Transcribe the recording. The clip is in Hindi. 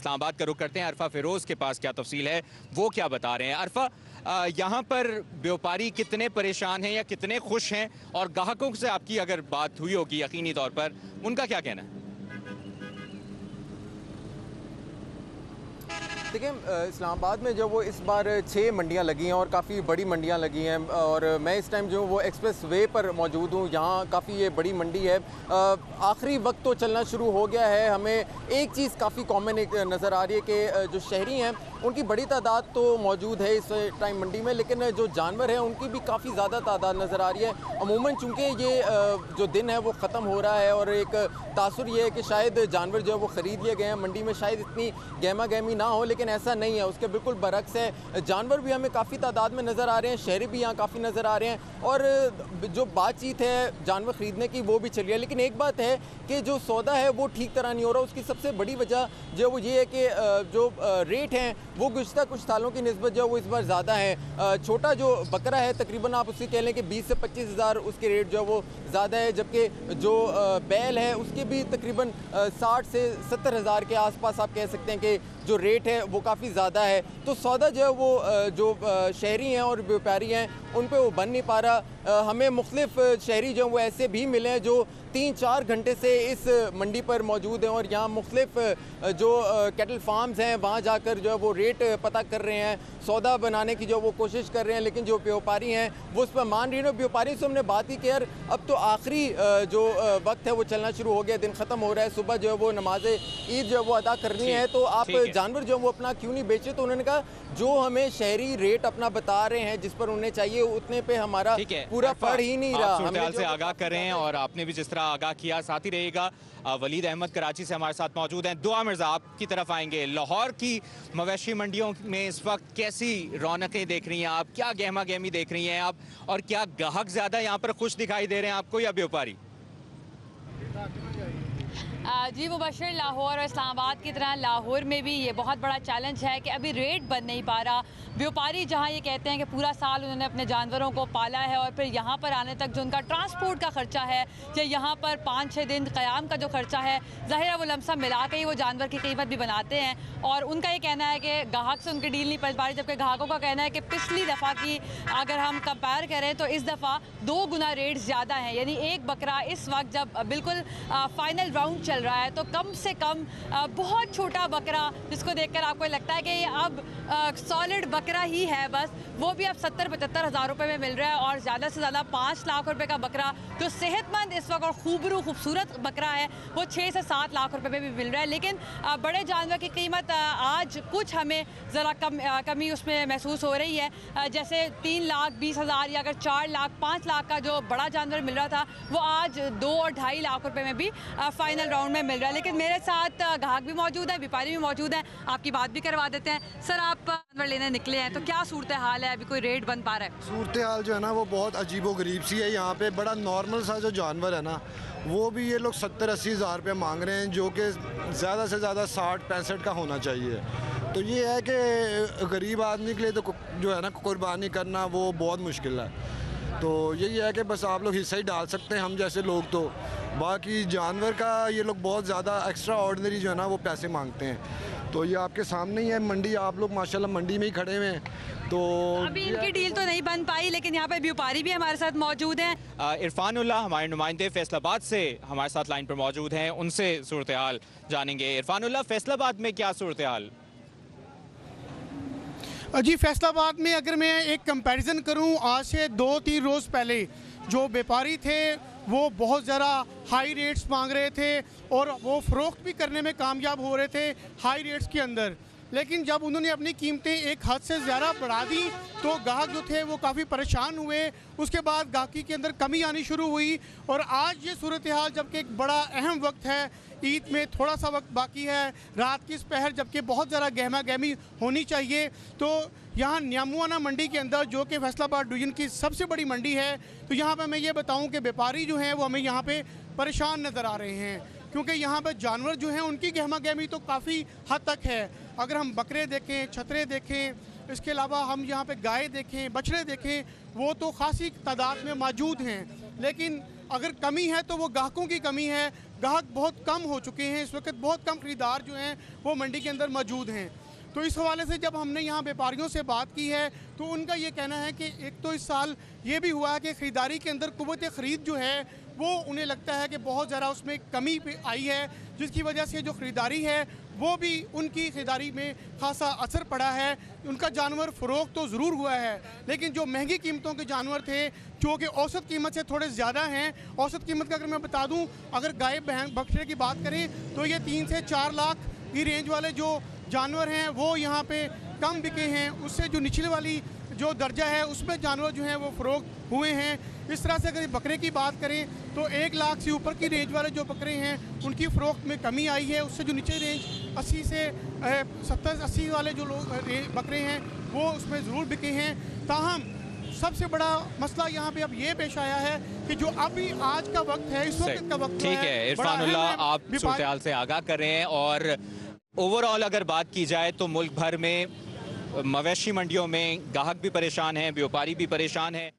इस्लामाबाद का रुख करते हैं। अरफा फिरोज़ के पास क्या तफसील है, वो क्या बता रहे हैं। अरफा, यहाँ पर व्यापारी कितने परेशान हैं या कितने खुश हैं, और ग्राहकों से आपकी अगर बात हुई होगी यकीनी तौर पर, उनका क्या कहना है? देखिए, इस्लामाबाद में जो वो इस बार 6 मंडियाँ लगी हैं और काफ़ी बड़ी मंडियाँ लगी हैं, और मैं इस टाइम जो वो एक्सप्रेस वे पर मौजूद हूँ। यहाँ काफ़ी ये बड़ी मंडी है। आखिरी वक्त तो चलना शुरू हो गया है। हमें एक चीज़ काफ़ी कॉमन एक नज़र आ रही है कि जो शहरी हैं उनकी बड़ी तादाद तो मौजूद है इस टाइम मंडी में, लेकिन जो जानवर हैं उनकी भी काफ़ी ज़्यादा तादाद नज़र आ रही है। अमूमन चूँकि ये जो दिन है वो ख़त्म हो रहा है, और एक तासुर ये है कि शायद जानवर जो है वो ख़रीद लिए गए हैं मंडी में, शायद इतनी गहमा गहमी ना हो, लेकिन ऐसा नहीं है। उसके बिल्कुल बरक्स है। जानवर भी हमें काफ़ी तादाद में नज़र आ रहे हैं, शहरी भी यहाँ काफ़ी नज़र आ रहे हैं, और जो बातचीत है जानवर ख़रीदने की वो भी चल रही है। लेकिन एक बात है कि जो सौदा है वो ठीक तरह नहीं हो रहा। उसकी सबसे बड़ी वजह जो वो ये है कि जो रेट हैं वो गुज़श्ता कुछ सालों की निस्बत जो वो इस बार ज़्यादा है। छोटा जो बकरा है तकरीबन आप उससे कह लें कि 20 से 25 हज़ार उसके रेट जो है वो ज़्यादा है, जबकि जो बैल है उसके भी तकरीबन 60 से 70 हज़ार के आसपास आप कह सकते हैं कि जो रेट है वो काफ़ी ज़्यादा है। तो सौदा जो है वो जो शहरी हैं और व्यापारी हैं उन पे वो बन नहीं पा रहा। हमें मुख्तलिफ शहरी जो वो ऐसे भी मिले हैं जो 3-4 घंटे से इस मंडी पर मौजूद हैं, और यहाँ मुख्तलिफ जो कैटल फार्म्स हैं वहाँ जाकर जो है वो रेट पता कर रहे हैं, सौदा बनाने की जो वो कोशिश कर रहे हैं। लेकिन जो व्यापारी हैं वो उस पर मान रही है। व्यापारी से हमने बात की कि यार अब तो आखिरी जो वक्त है वो चलना शुरू हो गया, दिन ख़त्म हो रहा है, सुबह जो है वो नमाज ईद जो है वो अदा करनी है, तो आप जानवर जो वो अपना क्यों नहीं बेचे। तो उन्होंने कहा जो हमें शहरी रेट अपना बता रहे हैं जिस पर उन्हें चाहिए उतने पे हमारा पूरा पड़ ही नहीं रहा। हमें से आगाह करें, और आपने भी जिस तरह आगाह किया साथ ही रहेगा। वलीद अहमद कराची से हमारे साथ मौजूद हैं। दुआ मिर्ज़ा आपकी तरफ आएंगे। लाहौर की मवेशी मंडियों में इस वक्त कैसी रौनकें देख रही हैं आप, क्या गहमा गहमी देख रही हैं आप, और क्या ग्राहक ज़्यादा यहाँ पर खुश दिखाई दे रहे हैं आपको या व्यापारी? जी मुबशर, लाहौर और इस्लामाबाद की तरह लाहौर में भी ये बहुत बड़ा चैलेंज है कि अभी रेट बन नहीं पा रहा। व्यापारी जहाँ ये कहते हैं कि पूरा साल उन्होंने अपने जानवरों को पाला है, और फिर यहाँ पर आने तक जो उनका ट्रांसपोर्ट का ख़र्चा है या यहाँ पर 5-6 दिन क़याम का जो ख़र्चा है, ज़ाहिर है वो लमसम मिला के ही वो जानवर की कीमत भी बनाते हैं। और उनका ये कहना है कि ग्राहक से उनकी डील नहीं पड़ पा रही, जबकि ग्राहकों का कहना है कि पिछली दफ़ा की अगर हम कंपेयर करें तो इस दफ़ा 2 गुना रेट ज़्यादा हैं। यानी एक बकरा इस वक्त जब बिल्कुल फाइनल राउंड चल रहा है तो कम से कम बहुत छोटा बकरा जिसको देखकर आपको लगता है कि ये अब सॉलिड बकरा ही है बस, वो भी अब 70-75 हज़ार रुपये में मिल रहा है। और ज़्यादा से ज़्यादा 5 लाख रुपए का बकरा जो सेहतमंद इस वक्त और खूबसूरत बकरा है वो 6 से 7 लाख रुपए में भी मिल रहा है। लेकिन बड़े जानवर की कीमत आज कुछ हमें ज़रा कमी उसमें महसूस हो रही है। जैसे 3,20,000 या अगर 4 लाख 5 लाख का जो बड़ा जानवर मिल रहा था वो आज 2 और 2.5 लाख रुपए में भी फाइनल राउंड में मिल रहा है। लेकिन मेरे साथ ग्राहक भी मौजूद है, व्यापारी भी मौजूद हैं, आपकी बात भी करवा देते हैं। सर, आप जानवर लेने निकले हैं तो क्या सूरत हाल है, अभी कोई रेट बन पा रहा है? सूरत हाल जो है ना वो बहुत अजीबो गरीब सी है। यहाँ पे बड़ा नॉर्मल सा जो जानवर है ना वो भी ये लोग 70-80 हज़ार रुपये मांग रहे हैं, जो कि ज़्यादा से ज़्यादा 60-65 का होना चाहिए। तो ये है कि गरीब आदमी के लिए तो जो है ना कुर्बानी करना वो बहुत मुश्किल है। तो यही है कि बस आप लोग हिस्सा ही डाल सकते हैं हम जैसे लोग, तो बाकी जानवर का ये लोग बहुत ज़्यादा एक्स्ट्रा ऑर्डिनरी जो है ना वो पैसे मांगते हैं। तो ये आपके सामने ही है मंडी, आप लोग माशाल्लाह मंडी में ही खड़े हुए हैं। तो अभी इनकी डील तो नहीं बन पाई, लेकिन यहाँ पे व्यापारी भी हमारे साथ मौजूद हैं। इरफानुल्लाह हमारे नुमाइंदे फैसलाबाद से हमारे साथ लाइन पर मौजूद हैं, उनसे सूरत हाल जानेंगे। इरफानुल्लाह, फैसलाबाद में क्या सूरत हाल? जी, फैसलाबाद में अगर मैं एक कंपैरिजन करूं, आज से 2-3 रोज़ पहले जो व्यापारी थे वो बहुत ज़्यादा हाई रेट्स मांग रहे थे और वो फ़रोख्त भी करने में कामयाब हो रहे थे हाई रेट्स के अंदर। लेकिन जब उन्होंने अपनी कीमतें एक हद से ज़्यादा बढ़ा दी तो ग्राहक जो थे वो काफ़ी परेशान हुए। उसके बाद गाहकी के अंदर कमी आनी शुरू हुई, और आज ये सूरत हाल जबकि एक बड़ा अहम वक्त है, ईद में थोड़ा सा वक्त बाकी है, रात की पहर जबकि बहुत ज़्यादा गहमा गहमी होनी चाहिए, तो यहाँ न्यामुआना मंडी के अंदर जो कि फैसलाबाद डिवीज़न की सबसे बड़ी मंडी है, तो यहाँ पर मैं ये बताऊँ कि व्यापारी जो हैं वो हमें यहाँ पर परेशान नज़र आ रहे हैं, क्योंकि यहाँ पर जानवर जो हैं उनकी गहमा गहमी तो काफ़ी हद तक है। अगर हम बकरे देखें, छतरे देखें, इसके अलावा हम यहाँ पे गाय देखें, बछड़े देखें, वो तो खासी तादाद में मौजूद हैं, लेकिन अगर कमी है तो वो ग्राहकों की कमी है। ग्राहक बहुत कम हो चुके हैं, इस वक्त बहुत कम खरीदार जो हैं वो मंडी के अंदर मौजूद हैं। तो इस हवाले से जब हमने यहाँ व्यापारियों से बात की है तो उनका ये कहना है कि एक तो इस साल ये भी हुआ है कि ख़रीदारी के अंदर कुव्वत ख़रीद जो है वो उन्हें लगता है कि बहुत ज़्यादा उसमें कमी आई है, जिसकी वजह से जो ख़रीदारी है वो भी उनकी ख़रीदारी में खासा असर पड़ा है। उनका जानवर फ़रोख्त तो ज़रूर हुआ है, लेकिन जो महंगी कीमतों के जानवर थे जो कि औसत कीमत से थोड़े ज़्यादा हैं, औसत कीमत का अगर मैं बता दूं, अगर गाय बछड़े की बात करें तो ये 3 से 4 लाख की रेंज वाले जो जानवर हैं वो यहाँ पे कम बिके हैं। उससे जो निचले वाली जो दर्जा है उसमें जानवर जो हैं वो फ़रोख्त हुए हैं। इस तरह से अगर बकरे की बात करें तो 1 लाख से ऊपर की रेंज वाले जो बकरे हैं उनकी फ़रोख्त में कमी आई है। उससे जो नीचे रेंज 80 से 70-80 वाले जो लोग बकरे हैं वो उसमें ज़रूर बिके हैं। ताहम सबसे बड़ा मसला यहाँ पे अब ये पेश आया है कि जो अभी आज का वक्त है, इस वक्त का वक्त ठीक है इरफानुल्लाह, आप सूरत से आगाह कर रहे हैं। और ओवरऑल अगर बात की जाए तो मुल्क भर में मवेशी मंडियों में ग्राहक भी परेशान हैं, व्यापारी भी परेशान हैं।